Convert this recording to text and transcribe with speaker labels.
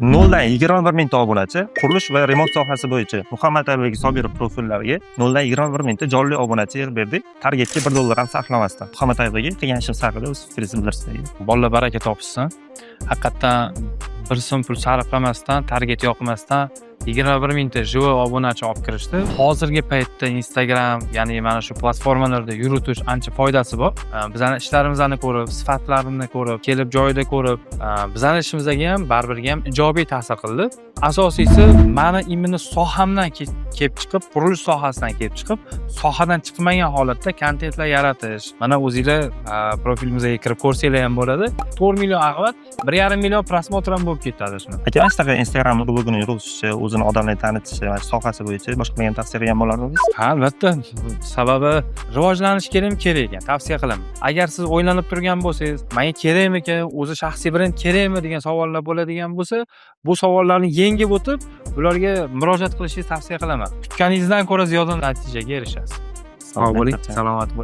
Speaker 1: 0dan 21 mingta obunachi qurilish va remont sohasi bo'yicha Muhammad Aybek Sobirov profillariga 0dan 21 mingta jonli obunachi yer berdik. Targetga $1 ham sarflamasdan. Muhammad Aybekga qilgan ishim haqida o'z fikringizni bildirsangiz.
Speaker 2: Bolalar baraka topishsin. Haqiqatdan bir so'm pul sarflamasdan, target yoqmasdan 21 mingta живой obunachi olib kirishdi. Hozirgi paytda Instagram, ya'ni mana shu platformalarda yuritish ancha foydasi bor. Bizning ishlarimizni ko'rib, sifatlarini ko'rib, kelib joyida ko'rib, bizning ishimizga ham baribir ham ijobiy ta'sir qildi. Asosiysi meni imini sohamdan kelib chiqib, qurilish sohasidan kelib chiqib, sohadan chiqmagan holatda kontentlar yaratish. Mana o'zingizlar profilimizga kirib ko'rsanglar ham bo'ladi. 4 million axlat, 1,5 million prosmotr ham bo'lib ketadi shuni.
Speaker 1: Aka, aslida Instagram blogini yuritishi, o'zini odamlarga tanitishi va sohasi bo'yicha boshqa qilgan tavsiya ham bo'ladimi?
Speaker 2: Ha, albatta. Sababi rivojlanish kerak ekan, tavsiya qilaman. Agar siz o'ylanib turgan bo'lsangiz, menga kerakmikan, o'zi shaxsiy brend kerakmi degan savollar bo'ladigan bo'lsa, bu savollarni yengib o'tib, ularga murojaat qilishingizni tavsiya qilaman. Kutganingizdan ko'ra ziyod natijaga erishasiz. Sog' bo'ling, salomat bo'ling.